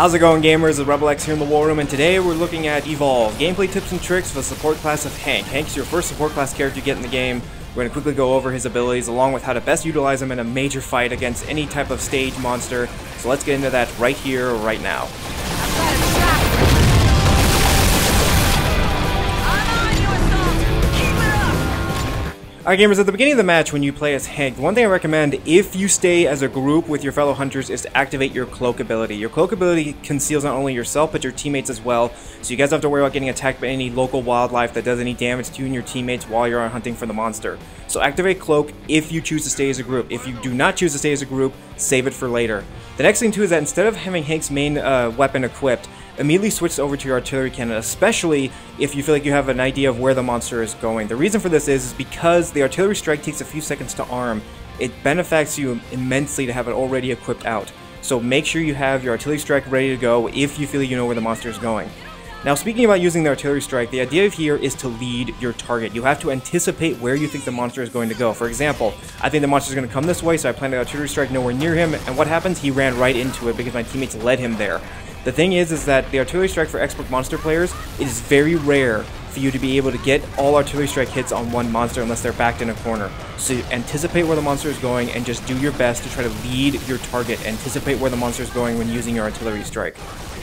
How's it going, gamers? It's RebelX here in the War Room, and today we're looking at Evolve. Gameplay tips and tricks for the support class of Hank. Hank's your first support class character you get in the game. We're going to quickly go over his abilities along with how to best utilize him in a major fight against any type of stage monster. So let's get into that right here, right now. Alright gamers, at the beginning of the match when you play as Hank, one thing I recommend if you stay as a group with your fellow hunters is to activate your cloak ability. Your cloak ability conceals not only yourself but your teammates as well, so you guys don't have to worry about getting attacked by any local wildlife that does any damage to you and your teammates while you're hunting for the monster. So activate cloak if you choose to stay as a group. If you do not choose to stay as a group, save it for later. The next thing too is that instead of having Hank's main weapon equipped, immediately switch over to your artillery cannon, especially if you feel like you have an idea of where the monster is going. The reason for this is because the artillery strike takes a few seconds to arm. It benefits you immensely to have it already equipped out. So make sure you have your artillery strike ready to go if you feel you know where the monster is going. Now, speaking about using the artillery strike, the idea here is to lead your target. You have to anticipate where you think the monster is going to go. For example, I think the monster is going to come this way, so I planted an artillery strike nowhere near him, and what happens? He ran right into it because my teammates led him there. The thing is that the artillery strike for expert monster players, it is very rare for you to be able to get all artillery strike hits on one monster unless they're backed in a corner. So anticipate where the monster is going and just do your best to try to lead your target. Anticipate where the monster is going when using your artillery strike.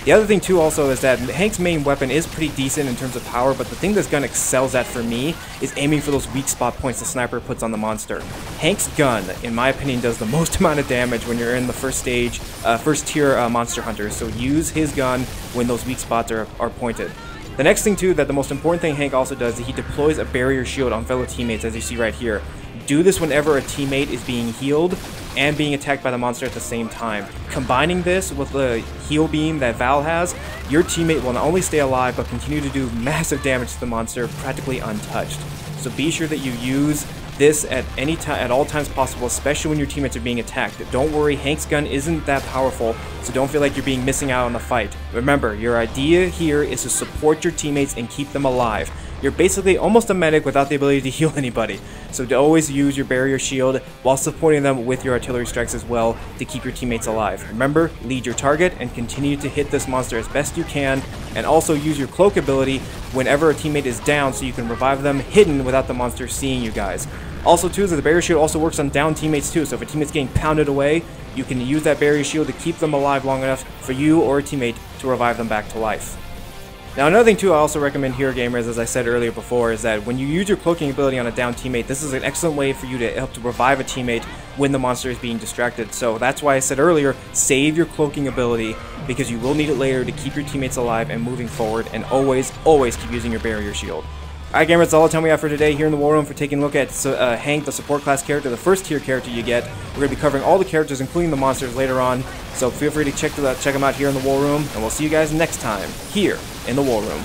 The other thing too also is that Hank's main weapon is pretty decent in terms of power, but the thing this gun excels at for me is aiming for those weak spot points the sniper puts on the monster. Hank's gun, in my opinion, does the most amount of damage when you're in the first stage, first tier monster hunters, so use his gun when those weak spots are pointed. The next thing too, that the most important thing Hank also does is he deploys a barrier shield on fellow teammates, as you see right here. Do this whenever a teammate is being healed and being attacked by the monster at the same time. Combining this with the heal beam that Val has, your teammate will not only stay alive but continue to do massive damage to the monster practically untouched. So be sure that you use this at any time, at all times possible, especially when your teammates are being attacked. Don't worry, Hank's gun isn't that powerful, so don't feel like you're missing out on the fight. Remember, your idea here is to support your teammates and keep them alive. You're basically almost a medic without the ability to heal anybody, so to always use your barrier shield while supporting them with your artillery strikes as well to keep your teammates alive. Remember, lead your target and continue to hit this monster as best you can, and also use your cloak ability whenever a teammate is down so you can revive them hidden without the monster seeing you guys. Also too is that the barrier shield also works on down teammates too, so if a teammate's getting pounded away, you can use that barrier shield to keep them alive long enough for you or a teammate to revive them back to life. Now another thing too I also recommend here, gamers, as I said earlier before, is that when you use your cloaking ability on a down teammate, this is an excellent way for you to help to revive a teammate when the monster is being distracted. So that's why I said earlier, save your cloaking ability, because you will need it later to keep your teammates alive and moving forward, and always keep using your barrier shield. Alright gamers, that's all the time we have for today here in the War Room for taking a look at Hank, the support class character, the first tier character you get. We're going to be covering all the characters, including the monsters, later on, so feel free to check them out here in the War Room, and we'll see you guys next time, here in the War Room.